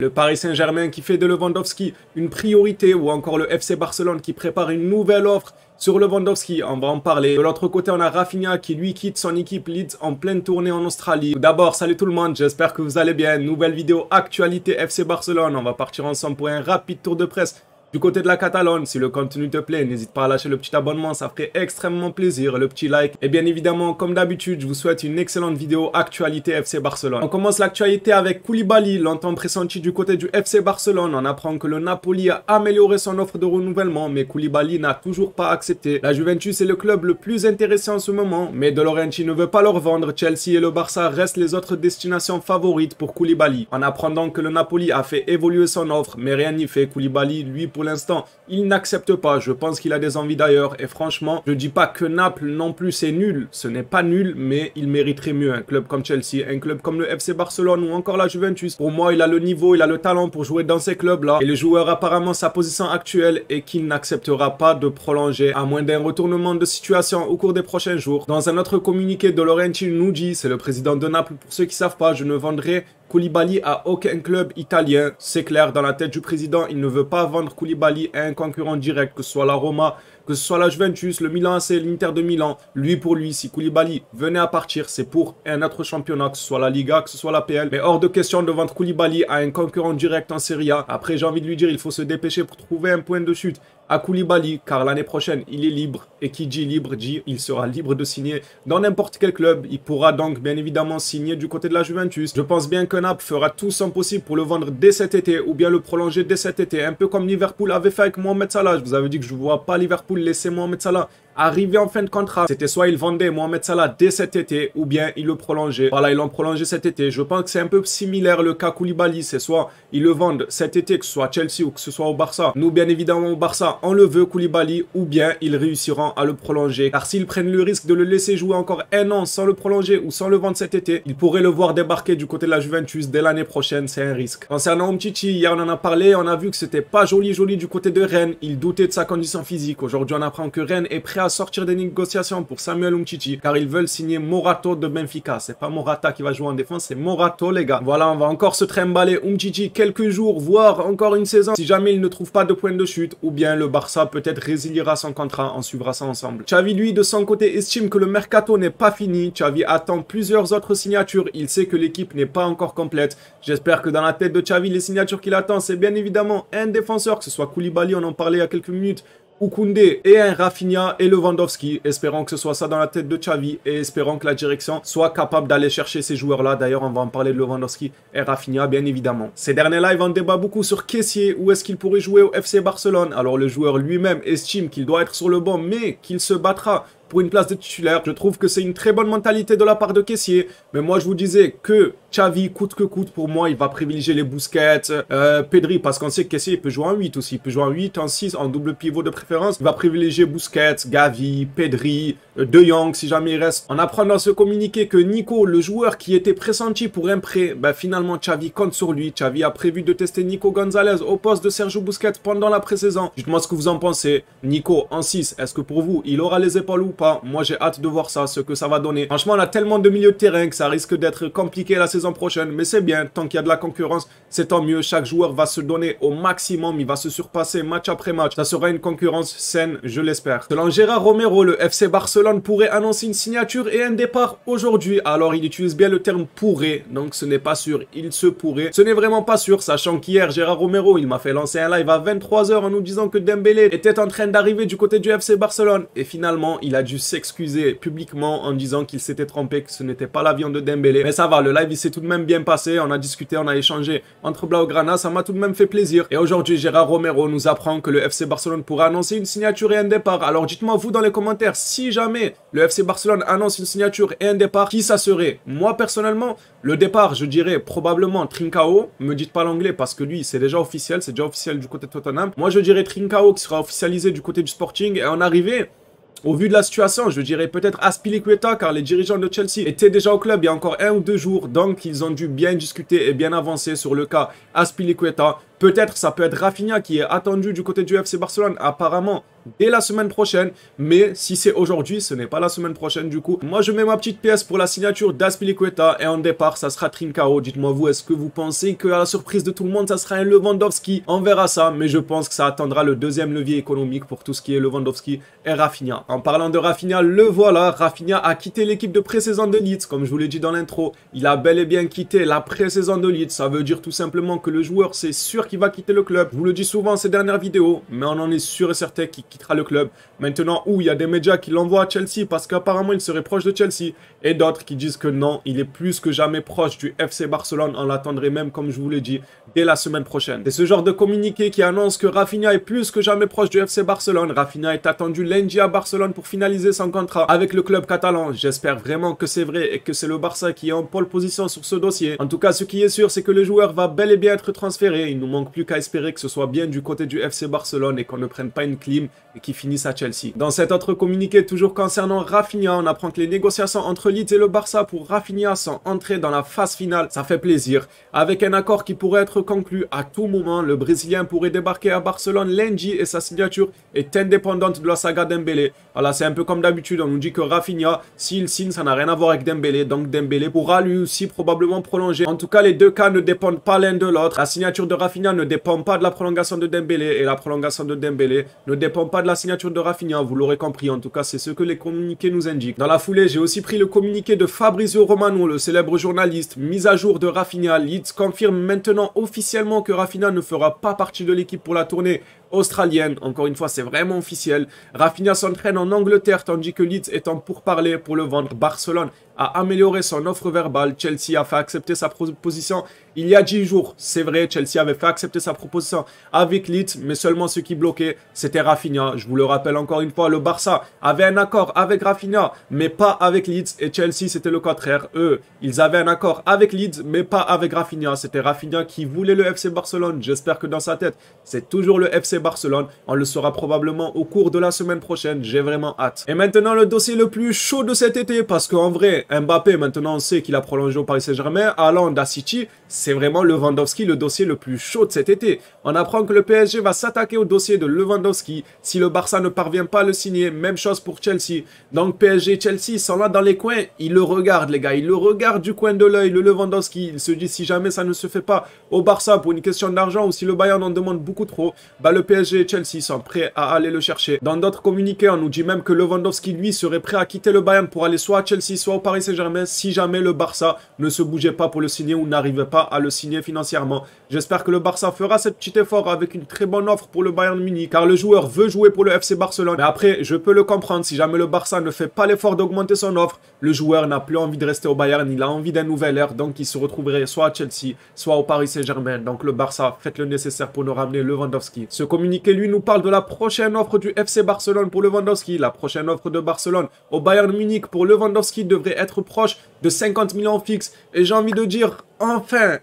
Le Paris Saint-Germain qui fait de Lewandowski une priorité ou encore le FC Barcelone qui prépare une nouvelle offre sur Lewandowski, on va en parler. De l'autre côté, on a Rafinha qui lui quitte son équipe Leeds en pleine tournée en Australie. Tout d'abord, salut tout le monde, j'espère que vous allez bien. Nouvelle vidéo actualité FC Barcelone, on va partir ensemble pour un rapide tour de presse du côté de la Catalogne. Si le contenu te plaît, n'hésite pas à lâcher le petit abonnement, ça ferait extrêmement plaisir, le petit like. Et bien évidemment, comme d'habitude, je vous souhaite une excellente vidéo actualité FC Barcelone. On commence l'actualité avec Koulibaly, longtemps pressenti du côté du FC Barcelone. On apprend que le Napoli a amélioré son offre de renouvellement, mais Koulibaly n'a toujours pas accepté. La Juventus est le club le plus intéressé en ce moment, mais De Laurentiis ne veut pas leur vendre. Chelsea et le Barça restent les autres destinations favorites pour Koulibaly. On apprend donc que le Napoli a fait évoluer son offre, mais rien n'y fait. Koulibaly, lui, pour l'instant, il n'accepte pas. Je pense qu'il a des envies d'ailleurs. Et franchement, je dis pas que Naples non plus c'est nul. Ce n'est pas nul, mais il mériterait mieux. Un club comme Chelsea, un club comme le FC Barcelone ou encore la Juventus. Pour moi, il a le niveau, il a le talent pour jouer dans ces clubs-là. Et le joueur, apparemment, sa position actuelle est qu'il n'acceptera pas de prolonger, à moins d'un retournement de situation au cours des prochains jours. Dans un autre communiqué, De Laurentiis nous dit, c'est le président de Naples, pour ceux qui savent pas, je ne vendrai Koulibaly à aucun club italien. C'est clair, dans la tête du président, il ne veut pas vendre Koulibaly à un concurrent direct, que ce soit la Roma, que ce soit la Juventus, le Milan AC, l'Inter de Milan. Lui pour lui, si Koulibaly venait à partir, c'est pour un autre championnat, que ce soit la Liga, que ce soit la PL. Mais hors de question de vendre Koulibaly à un concurrent direct en Serie A. Après, j'ai envie de lui dire, il faut se dépêcher pour trouver un point de chute à Koulibaly, car l'année prochaine, il est libre. Et qui dit libre, dit il sera libre de signer dans n'importe quel club. Il pourra donc bien évidemment signer du côté de la Juventus. Je pense bien que Naples fera tout son possible pour le vendre dès cet été, ou bien le prolonger dès cet été. Un peu comme Liverpool avait fait avec Mohamed Salah. Je vous avais dit que je ne vois pas Liverpool laisser Mohamed Salah arrivé en fin de contrat. C'était soit il vendait Mohamed Salah dès cet été, ou bien il le prolongeait. Voilà, ils l'ont prolongé cet été. Je pense que c'est un peu similaire le cas Koulibaly. C'est soit ils le vendent cet été, que ce soit à Chelsea ou que ce soit au Barça. Nous, bien évidemment, au Barça, on le veut Koulibaly, ou bien ils réussiront à le prolonger. Car s'ils prennent le risque de le laisser jouer encore un an sans le prolonger ou sans le vendre cet été, ils pourraient le voir débarquer du côté de la Juventus dès l'année prochaine. C'est un risque. Concernant Umtiti, hier on en a parlé, on a vu que c'était pas joli du côté de Rennes. Il doutait de sa condition physique. Aujourd'hui, on apprend que Rennes est prêt à sortir des négociations pour Samuel Umtiti, car ils veulent signer Morato de Benfica. C'est pas Morata qui va jouer en défense, c'est Morato, les gars. Voilà, on va encore se trimballer Umtiti quelques jours, voire encore une saison, si jamais il ne trouve pas de point de chute, ou bien le Barça peut-être résiliera son contrat, on suivra ça ensemble. Xavi, lui, de son côté, estime que le mercato n'est pas fini. Xavi attend plusieurs autres signatures. Il sait que l'équipe n'est pas encore complète. J'espère que dans la tête de Xavi, les signatures qu'il attend, c'est bien évidemment un défenseur, que ce soit Koulibaly, on en parlait il y a quelques minutes, ou Koundé, et un Rafinha et Lewandowski. Espérons que ce soit ça dans la tête de Xavi et espérons que la direction soit capable d'aller chercher ces joueurs-là. D'ailleurs, on va en parler de Lewandowski et Rafinha, bien évidemment. Ces derniers lives, on débat beaucoup sur Kessié. Où est-ce qu'il pourrait jouer au FC Barcelone? Alors, le joueur lui-même estime qu'il doit être sur le banc, mais qu'il se battra pour une place de titulaire. Je trouve que c'est une très bonne mentalité de la part de Kessié. Mais moi, je vous disais que Xavi, coûte que coûte, pour moi, il va privilégier les Busquets, Pedri, parce qu'on sait que Kessié peut jouer en 8 aussi. Il peut jouer en 8, en 6, en double pivot de préférence. Il va privilégier Busquets, Gavi, Pedri, De Jong, si jamais il reste. On apprend dans ce communiqué que Nico, le joueur qui était pressenti pour un prêt, finalement, Xavi compte sur lui. Xavi a prévu de tester Nico Gonzalez au poste de Sergio Busquets pendant la pré-saison. Dites-moi ce que vous en pensez. Nico, en 6, est-ce que pour vous, il aura les épaules ou pas? Moi, j'ai hâte de voir ça, ce que ça va donner. Franchement, on a tellement de milieux de terrain que ça risque d'être compliqué la saison prochaine. Mais c'est bien, tant qu'il y a de la concurrence, c'est tant mieux. Chaque joueur va se donner au maximum. Il va se surpasser match après match. Ça sera une concurrence saine, je l'espère. Selon Gérard Romero, le FC Barcelone pourrait annoncer une signature et un départ aujourd'hui. Alors, il utilise bien le terme « pourrait », donc ce n'est pas sûr. Il se pourrait. Ce n'est vraiment pas sûr, sachant qu'hier, Gérard Romero, il m'a fait lancer un live à 23 h en nous disant que Dembélé était en train d'arriver du côté du FC Barcelone. Et finalement, il a dû s'excuser publiquement en disant qu'il s'était trompé, que ce n'était pas l'avion de Dembélé. Mais ça va, le live il s'est tout de même bien passé, on a discuté, on a échangé entre Blaugrana, ça m'a tout de même fait plaisir. Et aujourd'hui, Gérard Romero nous apprend que le FC Barcelone pourra annoncer une signature et un départ. Alors dites-moi vous dans les commentaires, si jamais le FC Barcelone annonce une signature et un départ, qui ça serait? Moi personnellement, le départ, je dirais probablement Trincao. Me dites pas l'anglais parce que lui, c'est déjà officiel du côté de Tottenham. Moi je dirais Trincao qui sera officialisé du côté du Sporting, et en arrivée, au vu de la situation, je dirais peut-être Azpilicueta, car les dirigeants de Chelsea étaient déjà au club il y a encore 1 ou 2 jours. Donc, ils ont dû bien discuter et bien avancer sur le cas Azpilicueta. Peut-être ça peut être Rafinha qui est attendu du côté du FC Barcelone. Apparemment, dès la semaine prochaine. Mais si c'est aujourd'hui, ce n'est pas la semaine prochaine du coup. Moi, je mets ma petite pièce pour la signature d'Azpilicueta et en départ, ça sera Trincao. Dites-moi vous, est-ce que vous pensez qu'à la surprise de tout le monde, ça sera un Lewandowski? On verra ça, mais je pense que ça attendra le deuxième levier économique pour tout ce qui est Lewandowski et Rafinha. En parlant de Rafinha, le voilà. Rafinha a quitté l'équipe de pré-saison de Leeds, comme je vous l'ai dit dans l'intro. Il a bel et bien quitté la pré-saison de Leeds. Ça veut dire tout simplement que le joueur, c'est sûr qu'il va quitter le club. Je vous le dis souvent ces dernières vidéos, mais on en est sûr et certain qu'il quittera le club. Maintenant, où il y a des médias qui l'envoient à Chelsea parce qu'apparemment il serait proche de Chelsea et d'autres qui disent que non, il est plus que jamais proche du FC Barcelone. On l'attendrait même, comme je vous l'ai dit, dès la semaine prochaine. C'est ce genre de communiqué qui annonce que Rafinha est plus que jamais proche du FC Barcelone. Rafinha est attendu lundi à Barcelone pour finaliser son contrat avec le club catalan. J'espère vraiment que c'est vrai et que c'est le Barça qui est en pole position sur ce dossier. En tout cas, ce qui est sûr, c'est que le joueur va bel et bien être transféré. Il nous manque plus qu'à espérer que ce soit bien du côté du FC Barcelone et qu'on ne prenne pas une clim et qu'il finisse à Chelsea. Dans cet autre communiqué, toujours concernant Rafinha, on apprend que les négociations entre Leeds et le Barça pour Rafinha sont entrées dans la phase finale. Ça fait plaisir. Avec un accord qui pourrait être conclu à tout moment, le Brésilien pourrait débarquer à Barcelone lundi et sa signature est indépendante de la saga Dembélé. Voilà, c'est un peu comme d'habitude, on nous dit que Rafinha, s'il signe, ça n'a rien à voir avec Dembélé, donc Dembélé pourra lui aussi probablement prolonger. En tout cas, les deux cas ne dépendent pas l'un de l'autre. La signature de Rafinha ne dépend pas de la prolongation de Dembélé et la prolongation de Dembélé ne dépend pas de la signature de Rafinha, vous l'aurez compris. En tout cas, c'est ce que les communiqués nous indiquent. Dans la foulée, j'ai aussi pris le communiqué de Fabrizio Romano, le célèbre journaliste. Mise à jour de Rafinha. Leeds confirme maintenant officiellement que Rafinha ne fera pas partie de l'équipe pour la tournée australienne. Encore une fois, c'est vraiment officiel. Rafinha s'entraîne en Angleterre tandis que Leeds est en pourparlers pour le vendre. Barcelone a amélioré son offre verbale. Chelsea a fait accepter sa proposition il y a 10 jours. C'est vrai, Chelsea avait fait accepter sa proposition avec Leeds, mais seulement ce qui bloquait, c'était Rafinha. Je vous le rappelle encore une fois, le Barça avait un accord avec Rafinha, mais pas avec Leeds, et Chelsea, c'était le contraire. Eux, ils avaient un accord avec Leeds, mais pas avec Rafinha. C'était Rafinha qui voulait le FC Barcelone. J'espère que dans sa tête, c'est toujours le FC Barcelone. On le saura probablement au cours de la semaine prochaine. J'ai vraiment hâte. Et maintenant, le dossier le plus chaud de cet été, parce qu'en vrai, Mbappé, maintenant, on sait qu'il a prolongé au Paris Saint-Germain. Haaland à City, c'est vraiment Lewandowski le dossier le plus chaud de cet été. On apprend que le PSG va s'attaquer au dossier de Lewandowski si le Barça ne parvient pas à le signer. Même chose pour Chelsea. Donc PSG et Chelsea sont là dans les coins. Ils le regardent, les gars. Ils le regardent du coin de l'œil, le Lewandowski. Ils se disent si jamais ça ne se fait pas au Barça pour une question d'argent ou si le Bayern en demande beaucoup trop, bah le PSG et Chelsea sont prêts à aller le chercher. Dans d'autres communiqués, on nous dit même que Lewandowski, lui, serait prêt à quitter le Bayern pour aller soit à Chelsea, soit au Paris Saint-Germain si jamais le Barça ne se bougeait pas pour le signer ou n'arrivait pas à le signer financièrement. J'espère que le Barça fera ce petit effort avec une très bonne offre pour le Bayern Munich, car le joueur veut jouer pour le FC Barcelone. Mais après, je peux le comprendre, si jamais le Barça ne fait pas l'effort d'augmenter son offre, le joueur n'a plus envie de rester au Bayern, il a envie d'un nouvel air, donc il se retrouverait soit à Chelsea, soit au Paris Saint-Germain. Donc le Barça, faites le nécessaire pour nous ramener Lewandowski. Ce communiqué, lui, nous parle de la prochaine offre du FC Barcelone pour Lewandowski. La prochaine offre de Barcelone au Bayern Munich pour Lewandowski devrait être proche de 50 millions fixes. Et j'ai envie de dire, enfin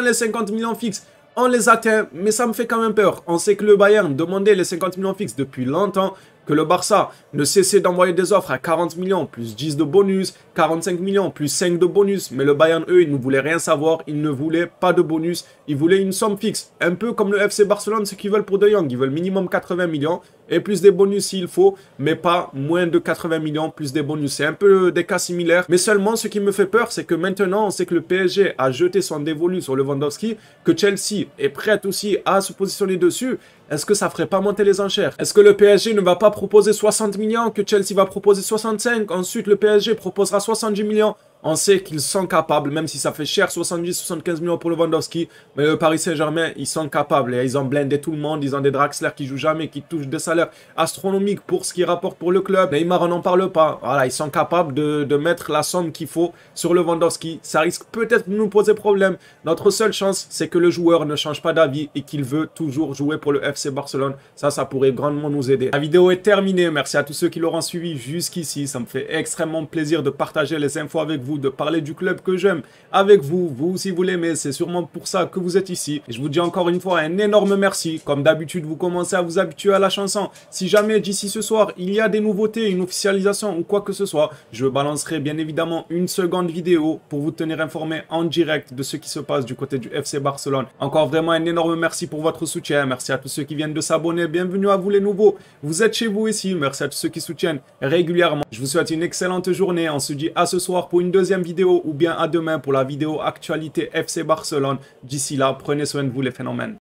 les 50 millions fixes. On les atteint, mais ça me fait quand même peur. On sait que le Bayern demandait les 50 millions fixes depuis longtemps, que le Barça ne cessait d'envoyer des offres à 40 millions, plus 10 de bonus, 45 millions, plus 5 de bonus. Mais le Bayern, eux, ils ne voulaient rien savoir, ils ne voulaient pas de bonus, ils voulaient une somme fixe. Un peu comme le FC Barcelone, ce qu'ils veulent pour De Jong. Ils veulent minimum 80 millions et plus des bonus s'il faut, mais pas moins de 80 millions plus des bonus. C'est un peu des cas similaires, mais seulement ce qui me fait peur, c'est que maintenant, on sait que le PSG a jeté son dévolu sur Lewandowski, que Chelsea est prête aussi à se positionner dessus. Est-ce que ça ferait pas monter les enchères? Est-ce que le PSG ne va pas proposer 60 millions, que Chelsea va proposer 65? Ensuite, le PSG proposera 70 millions. On sait qu'ils sont capables, même si ça fait cher, 70-75 millions pour Lewandowski, mais le Paris Saint-Germain, ils sont capables. Et ils ont blindé tout le monde, ils ont des Draxler qui jouent jamais, qui touchent des salaires astronomiques pour ce qu'ils rapportent pour le club. Neymar, on n'en parle pas. Voilà, ils sont capables de mettre la somme qu'il faut sur Lewandowski. Ça risque peut-être de nous poser problème. Notre seule chance, c'est que le joueur ne change pas d'avis et qu'il veut toujours jouer pour le FC Barcelone. Ça pourrait grandement nous aider. La vidéo est terminée. Merci à tous ceux qui l'auront suivi jusqu'ici. Ça me fait extrêmement plaisir de partager les infos avec vous. vous, de parler du club que j'aime avec vous. Vous aussi vous l'aimez, c'est sûrement pour ça que vous êtes ici. Et je vous dis encore une fois un énorme merci. Comme d'habitude, vous commencez à vous habituer à la chanson. Si jamais d'ici ce soir, il y a des nouveautés, une officialisation ou quoi que ce soit, je balancerai bien évidemment une seconde vidéo pour vous tenir informé en direct de ce qui se passe du côté du FC Barcelone. Encore vraiment un énorme merci pour votre soutien. Merci à tous ceux qui viennent de s'abonner. Bienvenue à vous les nouveaux. Vous êtes chez vous ici. Merci à tous ceux qui soutiennent régulièrement. Je vous souhaite une excellente journée. On se dit à ce soir pour une deuxième vidéo ou bien à demain pour la vidéo actualité FC Barcelone. D'ici là, prenez soin de vous les phénomènes.